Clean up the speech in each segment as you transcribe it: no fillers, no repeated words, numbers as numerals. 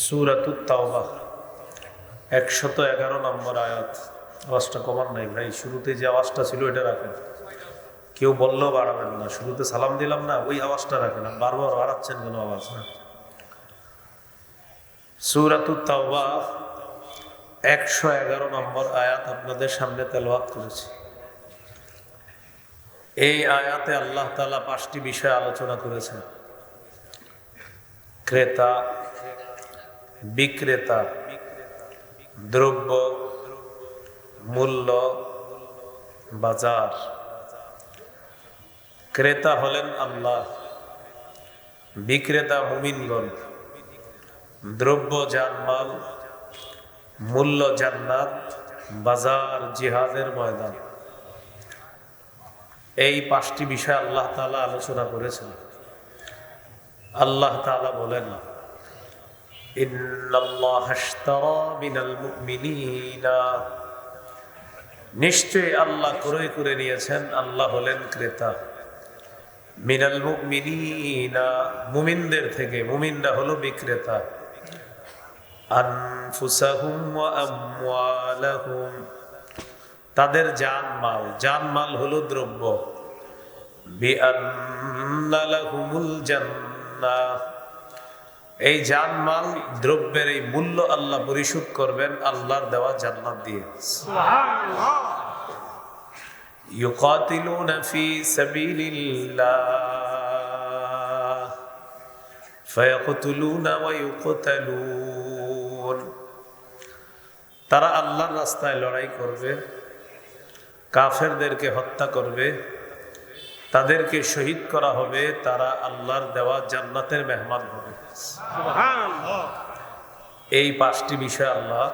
সূরাতুত তাওবা 111 নম্বর আয়াত। আওয়াজটা কমান নাই ভাই, শুরুতে যে আওয়াজটা ছিল এটা রাখেন, কেউ বললেও বাড়াবেন না। শুরুতে সালাম দিলাম না, ওই আওয়াজটা রাখেন, বারবার বাড়াচ্ছেন কোনো আওয়াজ না। সূরাতুত তাওবা 111 নম্বর আয়াত আপনাদের সামনে তেলাওয়াত করেছি। এই আয়াতে আল্লাহ তাআলা 5টি বিষয় আলোচনা করেছেন: ক্রেতা, বিক্রেতা, দ্রব্য, মূল্য, বাজার। ক্রেতা হলেন আল্লাহ, বিক্রেতা মুমিনগণ, দ্রব্য জানমাল, মূল্য জান্নাত, বাজার জিহাদের ময়দান। এই 5টি বিষয় আল্লাহ তাআলা আলোচনা করেছেন। আল্লাহ তাআলা বলেন, ইন্নাল্লাহা আশতারা মিনাল মুমিনিনা, নিশ্চয়ই আল্লাহ ক্রয় করে নিয়েছেন, আল্লাহ হলেন ক্রেতা। মিনাল মুমিনিনা, মুমিনদের থেকে, মুমিনরা হলো বিক্রেতা। আনফুসাহুম ওয়া আমওয়ালাহুম, তাদের জানমাল, জানমাল হলো দ্রব্য। বিআন্না লাহুমুল জান্নাহ, এই জানমাল দ্রব্যের এই মূল্য আল্লাহ পরিশোধ করবেন আল্লাহর দেওয়া জান্নাত দিয়ে। সুবহানাল্লাহ। ইউকাতিলুনা ফি সাবিলিল্লাহ ফায়াকতুলুনা ওয়া ইউকতালুন, তারা আল্লাহর রাস্তায় লড়াই করবে, কাফেরদেরকে হত্যা করবে, তাদেরকে শহীদ করা হবে, তারা আল্লাহর দেওয়া জান্নাতের মেহমান হবে। সুবহানাল্লাহ। এই 5টি বিষয় আল্লাহ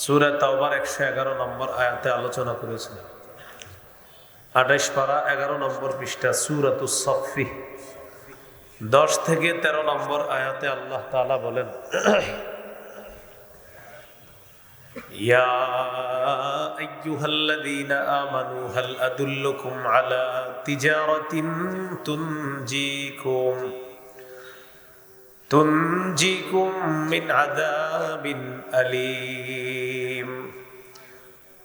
সূরা তাওবার 111 নম্বর আয়াতে আলোচনা করেছেন। 28 পারা 11 নম্বর পৃষ্ঠা সূরাতুস সাফফি 10 থেকে 13 নম্বর আয়াতে আল্লাহ তাআলা বলেন, ইয়া আইয়ুহাল্লাযীনা আমানু হাল আদুল্লুকুম আলা তিজারাতিন তুনজিকুম মিন আযাবিন আলীম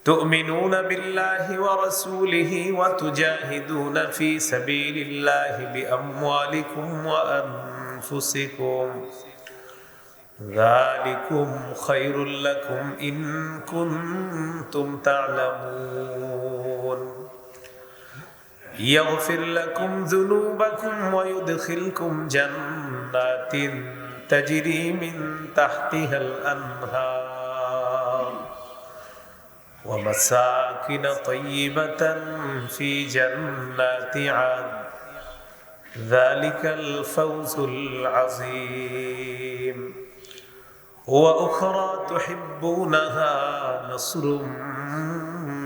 তু'মিনুনা বিল্লাহি ওয়া রাসূলিহি ওয়া তুজাহিদুনা ফি সাবিলিল্লাহি বিআমওয়ালিকুম ওয়া আনফুসিকুম যালিকুম খায়রুল লাকুম ইন কুনতুম তা'লামুন ইয়াগফির লাকুম যুনুবাকুম ওয়া ইউদখিলকুম জান্নাতিন তাজরি মিন তাহতিহাল আনহার ওয়া মাসাকিন তাইয়্যিবাতান ফি জান্নাতি আদ যালিকাল ফাওজুল আযীম ওয়া উখরা তুহিব্বুনাহা নাসরুম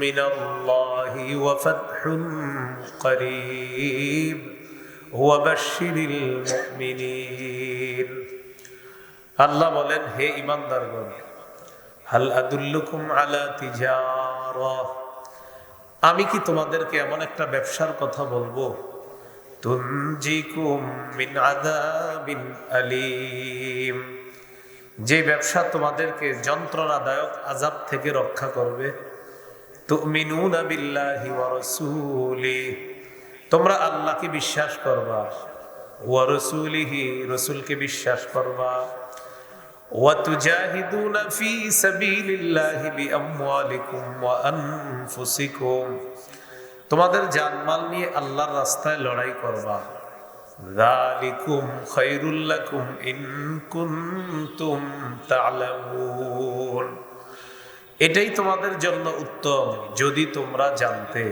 মিনাল্লাহি ওয়া ফাতহুন করিব ওয়া বাশশিরিল মুমিনিন। আল্লাহ বলেন, হে ঈমানদারগণ, হাল আদুল্লুকুম আলা তিজারা, আমি কি তোমাদেরকে এমন একটা ব্যবসার কথা বলবো, তুনজিকুম মিন আযাবিন আলীম, যে ব্যবসা তোমাদেরকে যন্ত্রণাদায়ক আযাব থেকে রক্ষা করবে। তুমিনুনা বিল্লাহি ওয়া রাসূলিহি, তোমরা আল্লাহকে বিশ্বাস করবা, ওয়া রাসূলিহি, রাসূলকে বিশ্বাস করবা, ওয়া তুজাহিদুনা ফি সাবিলিল্লাহি বিআমওয়ালিকুম ওয়া আনফুসিকুম, তোমাদের জানমাল নিয়ে আল্লাহর রাস্তায় লড়াই করবা। যালিকুম খায়রুল লাকুম ইন কুনতুম তা'লামুন, এটাই তোমাদের জন্য উত্তম যদি তোমরা জানতে।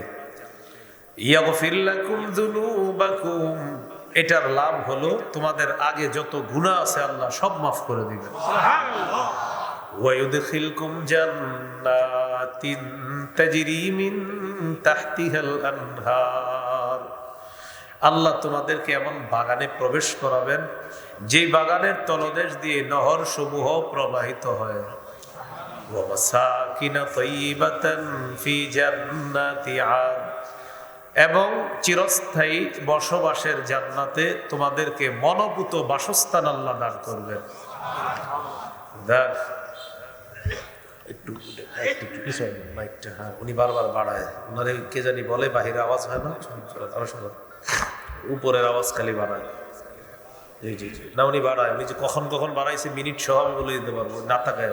ইয়াগফির লাকুম যুনুবাকুম, এটার লাভ হলো তোমাদের আগে যত গুনাহ আছে আল্লাহ সব মাফ করে দিবেন। সুবহানাল্লাহ। ওয়া ইউদখিলকুম জান্নাতিন তাজরি মিন তাহতিহাল আনহার, আল্লাহ তোমাদেরকে এমন বাগানে প্রবেশ করাবেন যে বাগানের তলদেশ দিয়ে নহর সমূহ প্রবাহিত হয়। ওয়া মাসাকিন তাইয়্যিবাতান ফি জান্নাতি আদ, এবং চিরস্থায়ী বসবাসের জান্নাতে তোমাদেরকে মনোভূত বাসস্থান আল্লাহ দান করবেন। দেখ একটু একটু পিছনে মাইকটা, হ্যাঁ উনি বারবার বাড়ায়, ওনারে কে জানি বলে বাহিরে আওয়াজ হয় না, আরো শোনো, উপরের আওয়াজ খালি বাড়ায়। জি জি জি, না উনি বাড়ায়, উনি যে কখন কখন বাড়াইছে মিনিট সহ আমি বলে দিতে পারবো, না তাকায়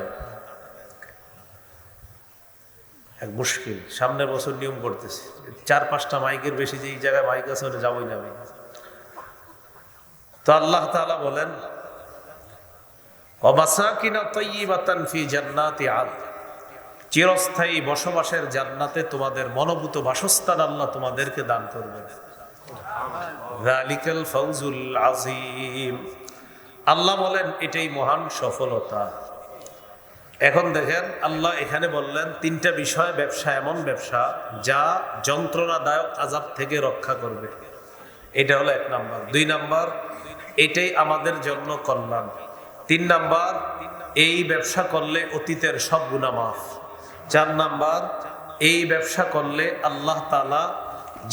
এক মুশকিল। সামনের বছর নিয়ম করতেছি, 4-5টা মাইকের বেশি যে জায়গায় মাইক আছে ওটা যাবোই না আমি। তো আল্লাহ তাআলা বলেন ওয়ামাসাকিনা তাইয়্যিবাতান ফি জান্নাতি আদন, চিরস্থায়ী বসবাসের জান্নাতে তোমাদের মনোভূত বাসস্থান আল্লাহ তোমাদেরকে দান করবেন। যালিকাল ফাউজুল আযীম, আল্লাহ বলেন এটাই মহান সফলতা। এখন দেখেন আল্লাহ এখানে বললেন 3টা বিষয়, ব্যবসা এমন ব্যবসা যা যন্ত্রণাদায়ক আযাব থেকে রক্ষা করবে। এটা হলো 1 নাম্বার। 2 নাম্বার, এটাই আমাদের জন্য কল্যাণ। 3 নাম্বার, এই ব্যবসা করলে অতীতের সব গুনাহ মাফ। 4 নাম্বার, এই ব্যবসা করলে আল্লাহ তাআলা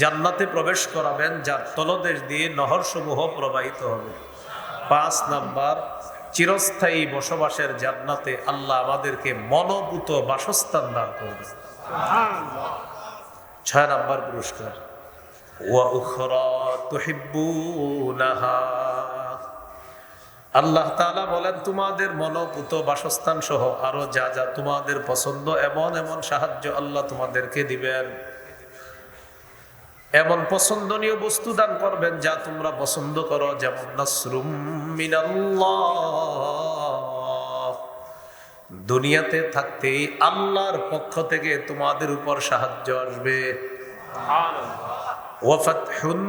জান্নাতে প্রবেশ করাবেন, যার তলদেশ দিয়ে নহর সমূহ প্রবাহিত হবে। 5 নাম্বার, চিরস্থায়ী বসবাসের জান্নাতে আল্লাহ আমাদেরকে মনোভূত বাসস্থান দান করবেন। 6 নাম্বার পুরস্কার, ওয়া উখরা তুহিব্বুনাহা, আল্লাহ তাআলা বলেন তোমাদের মনোভূত বাসস্থান সহ আরো যা যা তোমাদের পছন্দ, এমন এমন সাহায্য আল্লাহ তোমাদেরকে দিবেন, এমন পছন্দনীয় বস্তু দান করবেন যা তোমরা পছন্দ করো। যেমন নাসরুম মিনাল্লাহ, দুনিয়াতে থাকতেই আল্লাহর পক্ষ থেকে তোমাদের উপর সাহায্য আসবে। ওয়া ফাতহুন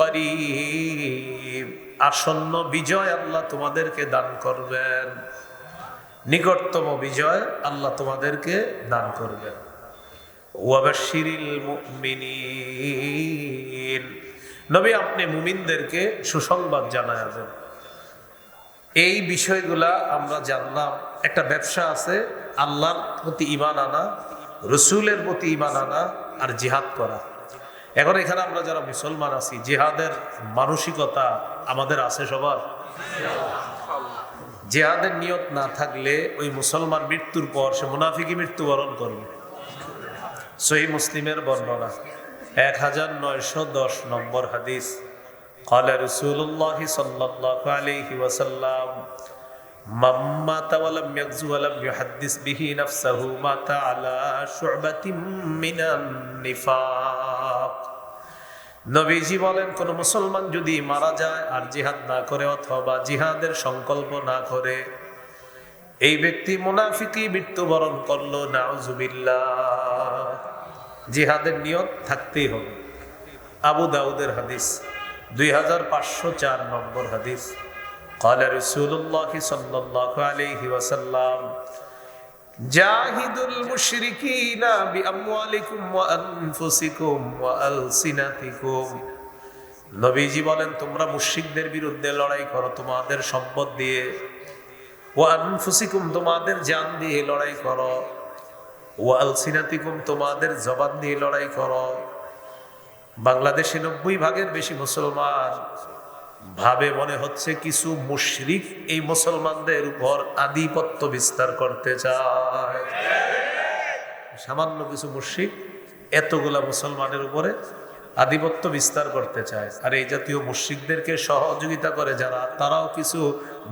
করিব, আসন্ন বিজয় আল্লাহ তোমাদেরকে দান করবেন, নিকটতম বিজয় আল্লাহ তোমাদেরকে দান করবেন। ওয়াবাশশিরিল মুমিনিন, নবী আপনি মুমিনদেরকে সুসংবাদ জানায় দেন। এই বিষয়গুলা আমরা জানলাম। একটা ব্যবসা আছে, আল্লাহর প্রতি ঈমান আনা, রাসূলের প্রতি ঈমান আনা আর জিহাদ করা। এখন এখানে আমরা যারা মুসলমান আছি, জিহাদের মানসিকতা আমাদের আছে সবার। জিহাদের নিয়ত না থাকলে ওই মুসলমান মৃত্যুর পর সে মুনাফিকি মৃত্যুবরণ করবে। সহিহ মুসলিমের বর্ণনা 1910 নম্বর হাদিস, ক্বালা রাসূলুল্লাহ সাল্লাল্লাহু আলাইহি ওয়াসাল্লাম মান মাতা ওয়া লাম ইয়াগযু ওয়া লাম ইউহাদ্দিস বিহি নাফসাহু মাতা আলা শু'বাতিন মিনান নিফাক। নবীজি বলেন কোন মুসলমান যদি মারা যায় আর জিহাদ না করে অথবা জিহাদের সংকল্প না করে, এই ব্যক্তি মুনাফিকি মৃত্যুবরণ করলো, নাউজুবিল্লাহ। জিহাদের নিয়ত থাকতেই হবে। আবু দাউদের হাদিস 2504 নম্বর হাদিস, ক্বালা রাসূলুল্লাহ সাল্লাল্লাহু আলাইহি ওয়াসাল্লাম জাহিদুল মুশরিকিনা বিআমওয়ালিকুম ওয়া আনফুসিকুম ওয়া আলসিনাতিকুম, নবীজি বলেন তোমরা মুশরিকদের বিরুদ্ধে লড়াই করো তোমাদের সম্পদ দিয়ে, ওয়া আনফুসিকুম তোমাদের জান দিয়ে লড়াই করো, ওয়া আলসিনাতিকুম তোমাদের জবান দিয়ে লড়াই করো। বাংলাদেশে 90% বেশি মুসলমান ভাবে মনে হচ্ছে কিছু মুশরিক এই মুসলমানদের উপর আধিপত্য বিস্তার করতে চায়। সামান্য কিছু মুশরিক এতগুলা মুসলমানের উপরে আধিপত্য বিস্তার করতে চায়। আর এই জাতীয় মুশরিকদেরকে সহযোগিতা করে যারা, তারাও কিছু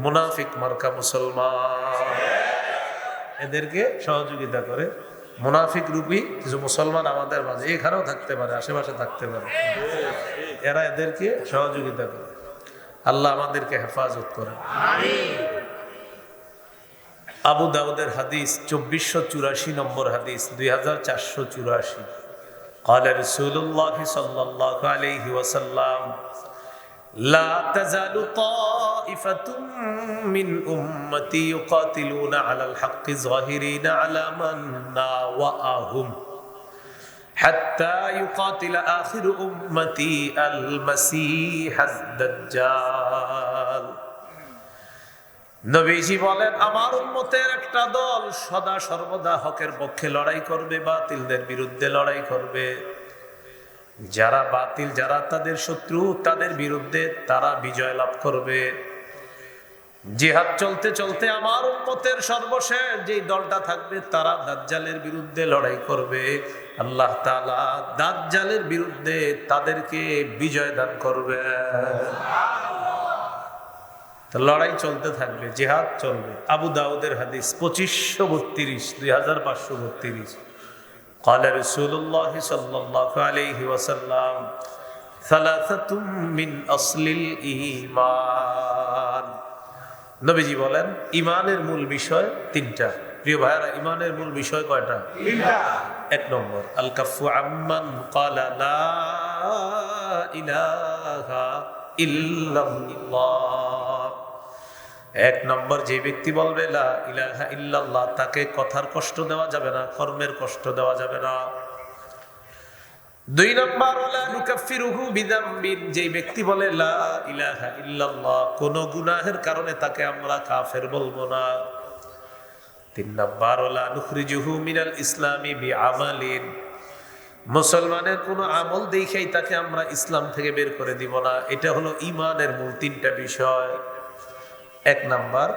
মুনাফিক মার্কা মুসলমান, এদেরকে সহযোগিতা করে। মুনাফিক রূপী কিছু মুসলমান আমাদের মাঝে এখানেও থাকতে পারে, আশেপাশে থাকতে পারে, এরা এদেরকে সহযোগিতা করে। আল্লাহ আমাদেরকে হেফাজত করে। আবু দাউদের হাদিস 2484 নম্বর হাদিস 2484, ক্বালা রাসূলুল্লাহ সাল্লাল্লাহু আলাইহি ওয়াসাল্লাম লা তাযালু তাইফাতুম মিন উম্মতি ইউকাতিলুনা আলাল হাক্কি যাহিরিনা আলা মান নাওয়াহুম হাত্তা ইউকাতিলা আখিরু উম্মতি আল মাসীহ আদ-দাজ্জাল। নবীজি বলেন আমার উম্মতের একটা দল সদা সর্বদা হকের পক্ষে লড়াই করবে, বাতিলদের বিরুদ্ধে লড়াই করবে। যারা বাতিল, যারা তাদের শত্রু, তাদের বিরুদ্ধে তারা বিজয় লাভ করবে। জিহাদ চলতে চলতে আমার উম্মতের সর্বশেষ যে দলটা থাকবে তারা দাজ্জালের বিরুদ্ধে লড়াই করবে। আল্লাহ তাআলা দাজ্জালের বিরুদ্ধে তাদেরকে বিজয় দান করবে। লড়াই চলতে থাকবে, জিহাদ চলবে। আবু দাউদের হাদিস 2532, 2532। قال رسول الله صلى الله عليه وسلم ثلاثة من أصل الإيمان। নবীজি বলেন ইমানের মূল বিষয় তিনটা। প্রিয় ভাইরা, ইমানের মূল বিষয় কয়টা? তিনটা। এক নম্বর, আল কাফু আম্মান ক্বালা লা ইলাহা ইল্লাল্লাহ। এক নম্বর, যে ব্যক্তি বলবে লা ইলাহা ইল্লাল্লাহ, তাকে কথার কষ্ট দেওয়া যাবে না, কর্মের কষ্ট দেওয়া যাবে না। দুই নম্বর, ওয়ালা নুকাফিরুহু বিযামবিন, যে ব্যক্তি বলে লা ইলাহা ইল্লাল্লাহ, কোন গুনাহের কারণে তাকে আমরা কাফের বলবো না। তিন নম্বর, ওয়ালা নুখরিজুহু মিনাল ইসলামি বিআমালিন, মুসলমানের কোন আমল দেখেই তাকে আমরা ইসলাম থেকে বের করে দিব না। এটা হলো ঈমানের মূল তিনটা বিষয়। এক নাম্বার,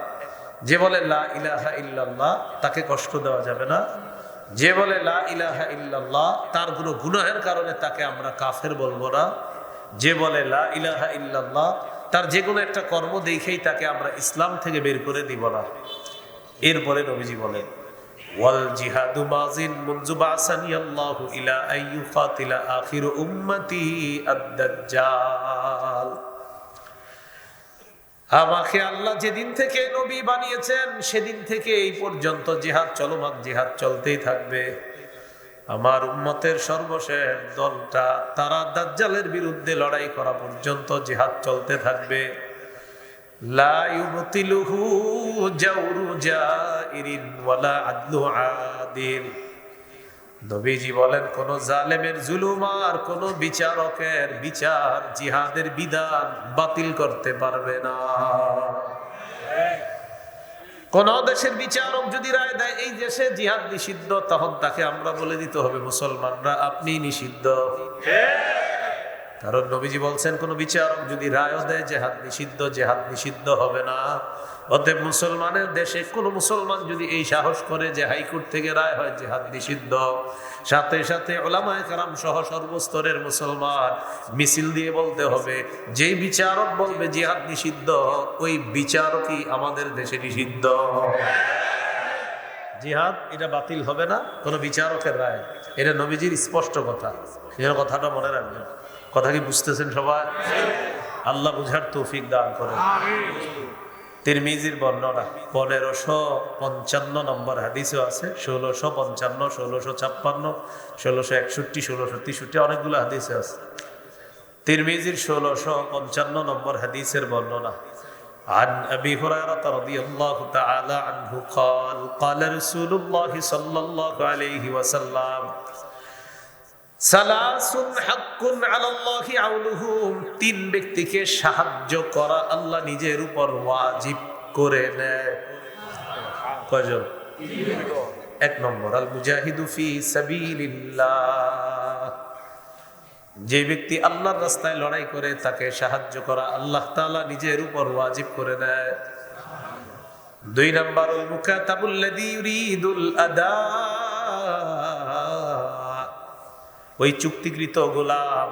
যে বলে লা ইলাহা ইল্লাল্লাহ তাকে কষ্ট দেওয়া যাবে না। যে বলে লা ইলাহা ইল্লাল্লাহ তার কোনো গুনাহের কারণে তাকে আমরা কাফের বলবো না। যে বলে লা ইলাহা ইল্লাল্লাহ তার যে কোনো একটা কর্ম দেখেই তাকে আমরা ইসলাম থেকে বের করে দিব না। এরপরে নবীজি বলেন ওয়াল জিহাদু মাযিন মুনযু বাসানি আল্লাহু ইলা আইয়ুকাতিলা আখির উম্মতি আদ-দাজ্জাল। আমাকে আল্লাহ যেদিন থেকে নবী বানিয়েছেন সেদিন থেকে এই পর্যন্ত জিহাদ চলমান, জিহাদ চলতেই থাকবে। আমার উম্মতের সর্বশেষ দলটা তারা দাজ্জালের বিরুদ্ধে লড়াই করা পর্যন্ত জিহাদ চলতে থাকবে। লা ইউবতিলুহু জাওরু জাইরিন ওয়ালা আদলু আদিল। নবীজি বলেন কোন জালেমের জুলুম আর কোন বিচারকের বিচার জিহাদের বিধান বাতিল করতে পারবে না। কোন দেশের বিচারক যদি রায় দেয় এই দেশে জিহাদ নিষিদ্ধ, তখন তাকে আমরা বলে দিতে হবে মুসলমানরা আপনি নিষিদ্ধ। কারণ নবীজি বলছেন কোন বিচারক যদি রায় দেয় জিহাদ নিষিদ্ধ, জিহাদ নিষিদ্ধ হবে না। অতএব মুসলমানের দেশে কোন মুসলমান যদি এই সাহস করে যে হাইকোর্ট থেকে রায় হয় জিহাদ নিষিদ্ধ, সাথে সাথে উলামায়ে কেরাম সহ সর্বস্তরের মুসলমান মিছিল দিয়ে বলতে হবে যেই বিচারক বলবে জিহাদ নিষিদ্ধ ওই বিচারকই আমাদের দেশে নিষিদ্ধ। জিহাদ এটা বাতিল হবে না কোন বিচারকের রায়। এটা নবীজির স্পষ্ট কথা। এই কথাটা মনে রাখবেন। কথা কি বুঝতেছেন সবাই? আল্লাহ বুঝার তৌফিক দান করেন। তিরমিজির বর্ণনা 1555 নম্বর হাদিসও আছে, 1655, 1656, 1661, 1663 অনেকগুলো হাদিসে আছে। তিরমিজির 1655 নম্বর হাদিসের বর্ণনা। عن أبي هريرة رضي الله تعالى عنه قال قال رسول الله صلى الله عليه وسلم সালাসুন হাক্কুন আলাল্লাহি আউনুহুম, তিন ব্যক্তিকে সাহায্য করা আল্লাহ নিজের উপর ওয়াজিব করে নেয়। কয়জন? এক নম্বর, আল মুজাহিদু ফি সাবিলিল্লাহ, যে ব্যক্তি আল্লাহর রাস্তায় লড়াই করে তাকে সাহায্য করা আল্লাহ তাআলা নিজের উপর ওয়াজিব করে নেয়। দুই নম্বর, আল মুকাতাবুল্লাযী ইউরিদুল আদা, ওই চুক্তিকৃত গোলাম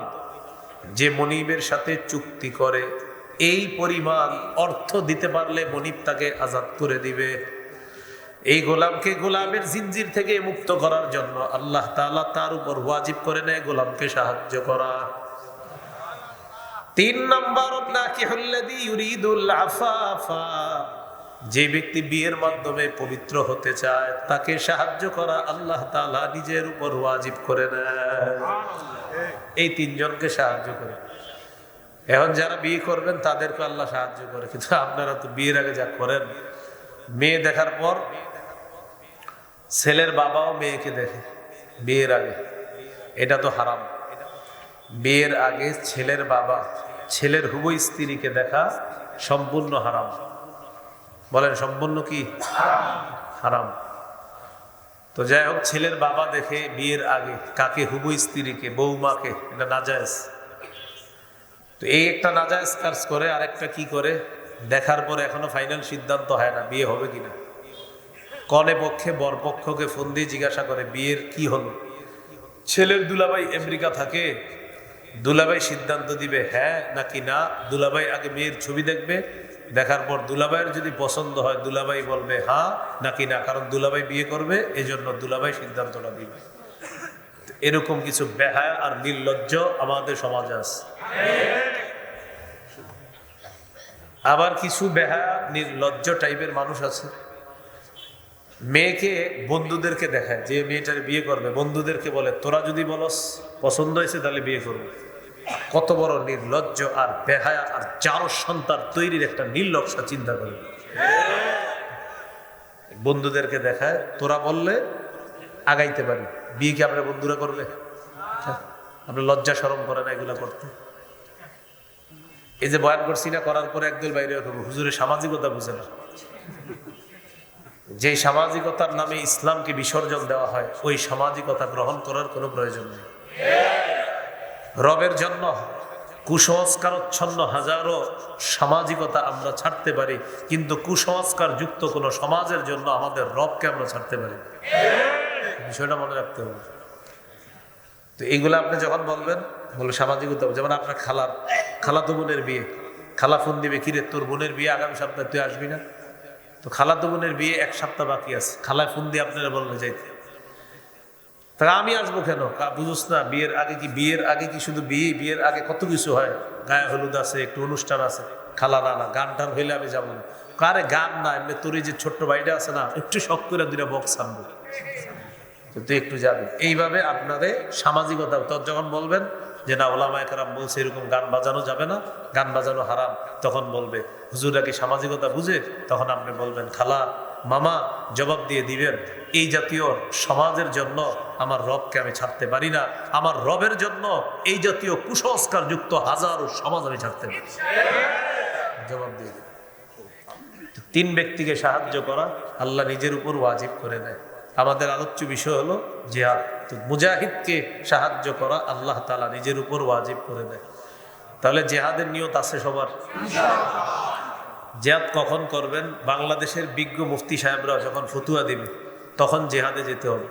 যে মনিবের সাথে চুক্তি করে এই পরিমাণ অর্থ দিতে পারলে মনিব তাকে আজাদ করে দিবে। এই গোলামকে গোলামের জিনজির থেকে মুক্ত করার জন্য আল্লাহ তাআলা তার উপর ওয়াজিব করে নেয় গোলামকে সাহায্য করা। তিন নম্বর, নাকিহুল্লাযী ইউরিদুল আফাফা, যে ব্যক্তি বিয়ের মাধ্যমে পবিত্র হতে চায় তাকে সাহায্য করা আল্লাহ তাআলা নিজের উপর ওয়াজিব করে নেয়। এই তিনজনকে সাহায্য করে। এখন যারা বিয়ে করবেন তাদেরকে আল্লাহ সাহায্য করে, কিন্তু আপনারা তো বিয়ের আগে যা করেন, মেয়ে দেখার পর ছেলের বাবাও মেয়েকে দেখে বিয়ের আগে, এটা তো হারাম। বিয়ের আগে ছেলের বাবা ছেলের হুবহু স্ত্রীকে দেখা সম্পূর্ণ হারাম। বলেন সম্পূর্ণ কি হারাম? তো যাই হোক, ছেলের বাবা দেখে বিয়ের আগে কাকে? হুবহু স্ত্রীকে, বৌমাকে, এটা নাজায়েজ। তো এই একটা নাজায়েজ কাজ করে, আর একটা কি করে? দেখার পরে এখনো ফাইনাল সিদ্ধান্ত হয় না বিয়ে হবে কিনা। কনে পক্ষে বর পক্ষকে ফোন দিয়ে জিজ্ঞাসা করে বিয়ের কি হলো। ছেলের দুলাভাই আমেরিকা থাকে, দুলাভাই সিদ্ধান্ত দিবে হ্যাঁ নাকি না। দুলাভাই আগে মেয়ের ছবি দেখবে, দেখার পর দুলাভাইয়ের যদি পছন্দ হয় দুলাভাই বলবে হ্যাঁ নাকি না, কারণ দুলাভাই বিয়ে করবে, এজন্য দুলাভাই সিদ্ধান্তটা দিবে। এরকম কিছু বেহায়া আর নির্লজ্জ আমাদের সমাজে আছে। আবার কিছু বেহায়া নির্লজ্জ টাইপের মানুষ আছে, মেয়েকে বন্ধুদেরকে দেখায় যে মেয়েটার বিয়ে করবে, বন্ধুদেরকে বলে তোরা যদি বলস পছন্দ হয়েছে তাহলে বিয়ে করবে। কত বড় নির্লজ্জ আর বেহায়া আর 4 সন্তান তৈরির একটা নির্লজ্জা চিন্তা করে। বন্ধুদেরকে দেখায় তোরা বললে আগাইতে পারি, বিয়ে কি আপনার বন্ধুরা করবে? আপনার লজ্জা শরম করে না এগুলা করতে? এই যে বয়ান করছি না, করার পরে একদল বাইরে হুজুরের সামাজিকতা বুঝে না। যে সামাজিকতার নামে ইসলামকে বিসর্জন দেওয়া হয়, ওই সামাজিকতা গ্রহণ করার কোনো প্রয়োজন নেই। রবের জন্য কুসংস্কারচ্ছন্ন হাজারো সামাজিকতা আমরা ছাড়তে পারি, কিন্তু কুসংস্কার যুক্ত কোনো সমাজের জন্য আমাদের রবকে আমরা ছাড়তে পারি। বিষয়টা মনে রাখতে হবে। তো এইগুলো আপনি যখন বলবেন, বলে সামাজিকতা, যেমন আপনার খালাতো বোনের বিয়ে, খালা ফোন দিবে কিরে তোর বোনের বিয়ে আগামী সপ্তাহে, তুই আসবি না? তো খালাতো বোনের বিয়ে 1 সপ্তাহ বাকি আছে, খালায় ফোন দিয়ে আপনারা বললে যাইতে, তা আমি আসবো কেন? বুঝুস না বিয়ের আগে কি শুধু বিয়ের আগে কত কিছু হয়, গায়ে হলুদ আছে, একটু অনুষ্ঠান আছে। খালা না গান টান হইলে আমি যাবো না। কারে গান না, এমনি তোর যে ছোট্ট ভাইটা আছে না, একটু শখ করে 2টা বক্স আনবো, তুই একটু যাবি। এইভাবে আপনাদের সামাজিকতা যখন বলবেন যে না ওলামায়ে কেরাম বলছে এরকম গান বাজানো যাবে না, গান বাজানো হারাম, তখন বলবে হুজুররা কি সামাজিকতা বুঝে? তখন আপনি বলবেন খালা মামা জবাব দিয়ে দিবেন এই জাতীয় সমাজের জন্য আমার রবকে আমি ছাড়তে পারি না, আমার রবের জন্য এই জাতীয় কুসংস্কার যুক্ত হাজারো সমাজ আমি ছাড়তে পারি। জবাব দিয়ে দিবেন। 3 ব্যক্তিকে সাহায্য করা আল্লাহ নিজের উপর ওয়াজিব করে দেয়। আমাদের আলোচ্য বিষয় হলো জিহাদ। তো মুজাহিদকে সাহায্য করা আল্লাহ তাআলা নিজের উপর ওয়াজিব করে দেয়। তাহলে জিহাদের নিয়ত আছে সবার? জিহাদ কখন করবেন? বাংলাদেশের বিজ্ঞ মুফতি সাহেবরা যখন ফতুয়া দিবে তখন জিহাদে যেতে হবে।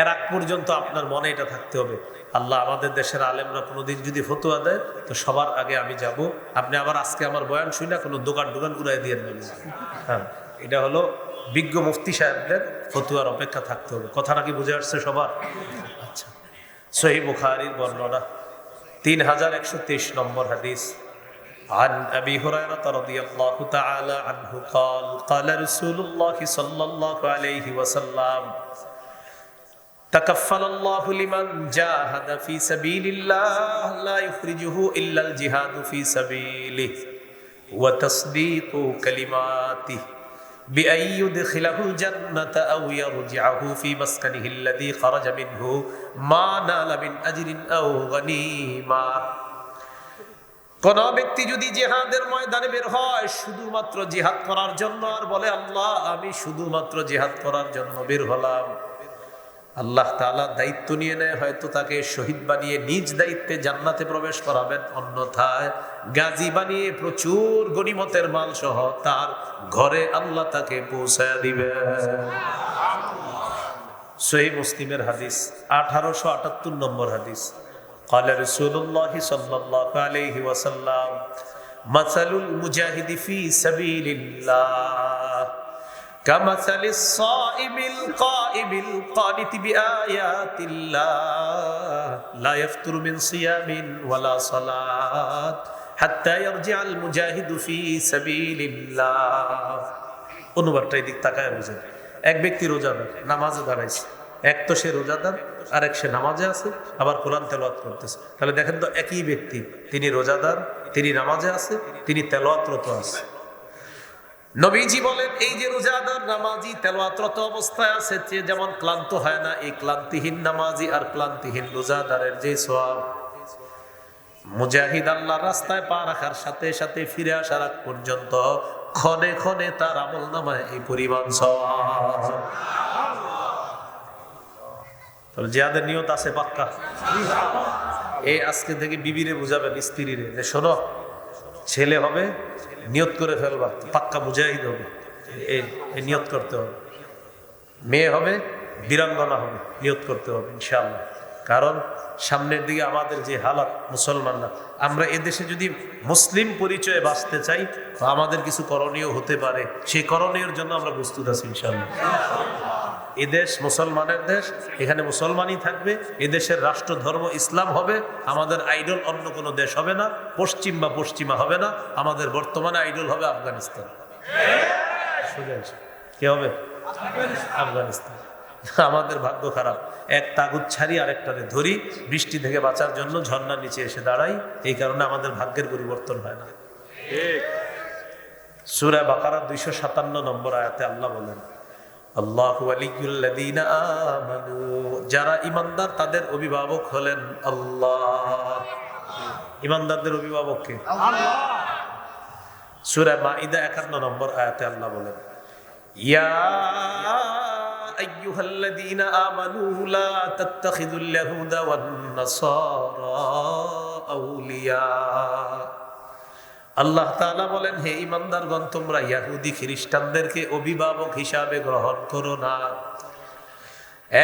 এর আগ পর্যন্ত আপনার মনে এটা থাকতে হবে, আল্লাহ আমাদের দেশের আলেমরা কোনোদিন যদি ফতুয়া দেয় তো সবার আগে আমি যাব। আপনি আবার আজকে আমার বয়ান শুই না কোনো দোকান ঘুরাই দিয়ে নেবেন। হ্যাঁ, এটা হলো বিজ্ঞ মুফতি সাহেবদের ফতুয়ার অপেক্ষা থাকতে হবে। কথা নাকি বুঝে আসছে সবার? আচ্ছা, সহিহ বুখারীর বর্ণনা 3123 নম্বর হাদিস। عن أبي هريرة رضي الله تعالى عنه قال قال رسول الله صلى الله عليه وسلم تكفل الله لمن جاهد في سبيل الله لا يخرجه إلا الجهاد في سبيله وتصديق كلماته بأن يدخله الجنة أو يرجعه في مسكنه الذي خرج منه ما نال من أجر أو غنيمة। কোন ব্যক্তি যদি জিহাদের ময়দানে বের হয় শুধুমাত্র জিহাদ করার জন্য, আর বলে আল্লাহ আমি শুধুমাত্র জিহাদ করার জন্য বের হলাম, আল্লাহ তাআলা দায়িত্ব নিয়ে নেয়, হয়তো তাকে শহীদ বানিয়ে নিজ দায়িত্বে জান্নাতে প্রবেশ করাবেন, অন্যথায় গাজী বানিয়ে প্রচুর গনিমতের মাল সহ তার ঘরে আল্লাহ তাকে পৌঁছায় দিবেন। সহিহ মুসলিমের হাদিস 1878 নম্বর হাদিস। قال رسول الله صلى الله عليه وسلم مثل المجاهد في سبيل الله كمثل الصائم القائم القانت بآيات الله لا يفتر من صيام ولا صلاة حتى يرجع المجاهد في سبيل الله। অনুবাদটা এদিক তাকায় বুঝেন। এক ব্যক্তি রোজাদার, নামাজে দাঁড়াইছে, এক তো সে রোজাদার আর এক সে নামাজে আছে, আবার কোরআন তেলাওয়াত করতেছে। তাহলে দেখেন তো একই ব্যক্তি, তিনি রোজাদার, তিনি নামাজে আছে, তিনি তেলাওয়াতরত আছে। নবীজি বলেন এই যে রোজাদার নামাজি তেলাওয়াতরত অবস্থায় আছে, সে যেমন ক্লান্ত হয় না, এই ক্লান্তিহীন নামাজি আর ক্লান্তিহীন রোজাদারের যে সওয়াব, মুজাহিদ আল্লাহর রাস্তায় পা রাখার সাথে সাথে ফিরে আসার আগ পর্যন্ত ক্ষণে ক্ষণে তার আমলনামায় এই পরিমাণ সওয়াব। তাহলে জিহাদের নিয়ত আছে পাক্কা। এই আজকে থেকে বিবিরে বুঝাবেন, স্ত্রীরে, যে শোনো ছেলে হবে নিয়ত করে ফেলবা পাক্কা মুজাহিদ হবে, এই নিয়ত করতে হবে। মেয়ে হবে বীরাঙ্গনা হবে, নিয়ত করতে হবে ইনশাআল্লাহ। কারণ সামনের দিকে আমাদের যে হালাত মুসলমানরা, আমরা এদেশে যদি মুসলিম পরিচয়ে বাঁচতে চাই আমাদের কিছু করণীয় হতে পারে, সেই করণীয়ের জন্য আমরা প্রস্তুত আছি ইনশাআল্লাহ। এদেশ মুসলমানের দেশ, এখানে মুসলমানই থাকবে, এদেশের রাষ্ট্র ধর্ম ইসলাম হবে, আমাদের আইডল অন্য কোনো দেশ হবে না, পশ্চিম বা পশ্চিমা হবে না, আমাদের বর্তমানে আইডল হবে আফগানিস্তান। কে হবে? আফগানিস্তান। আমাদের ভাগ্য খারাপ, এক তাগুত ছাড়ি আরেকটারে ধরি, বৃষ্টি থেকে বাঁচার জন্য ঝর্ণার নিচে এসে দাঁড়াই, এই কারণে আমাদের ভাগ্যের পরিবর্তন হয় না। সূরা বাকারা 257 নম্বর আয়াতে আল্লাহ বলেন, আল্লাহু ওয়ালিয়ুল্লাযীনা আমানু, যারা ঈমানদার তাদের অভিভাবক হলেন আল্লাহ। ঈমানদারদের অভিভাবক কে? আল্লাহ। সূরা মাইদা 51 নম্বর আয়াতে আল্লাহ বলেন, ইয়া আইয়ুহাল্লাযীনা আমানু লা তাত্তাখিযুল ইয়াহুদা ওয়ান নাসারা আউলিয়া। আল্লাহ তাআলা বলেন, হে ঈমানদারগণ, তোমরা ইহুদি খ্রিস্টানদেরকে অভিভাবক হিসাবে গ্রহণ করো না।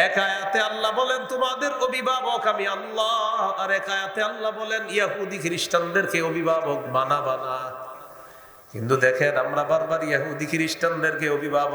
এক আয়াতে আল্লাহ বলেন তোমাদের অভিভাবক আমি আল্লাহ, আর এক আয়াতে আল্লাহ বলেন ইহুদি খ্রিস্টানদেরকে অভিভাবক বানাবা না। কিন্তু দেখেন আমরা বারবার ইহুদি খ্রিস্টানদেরকে অভিভাবক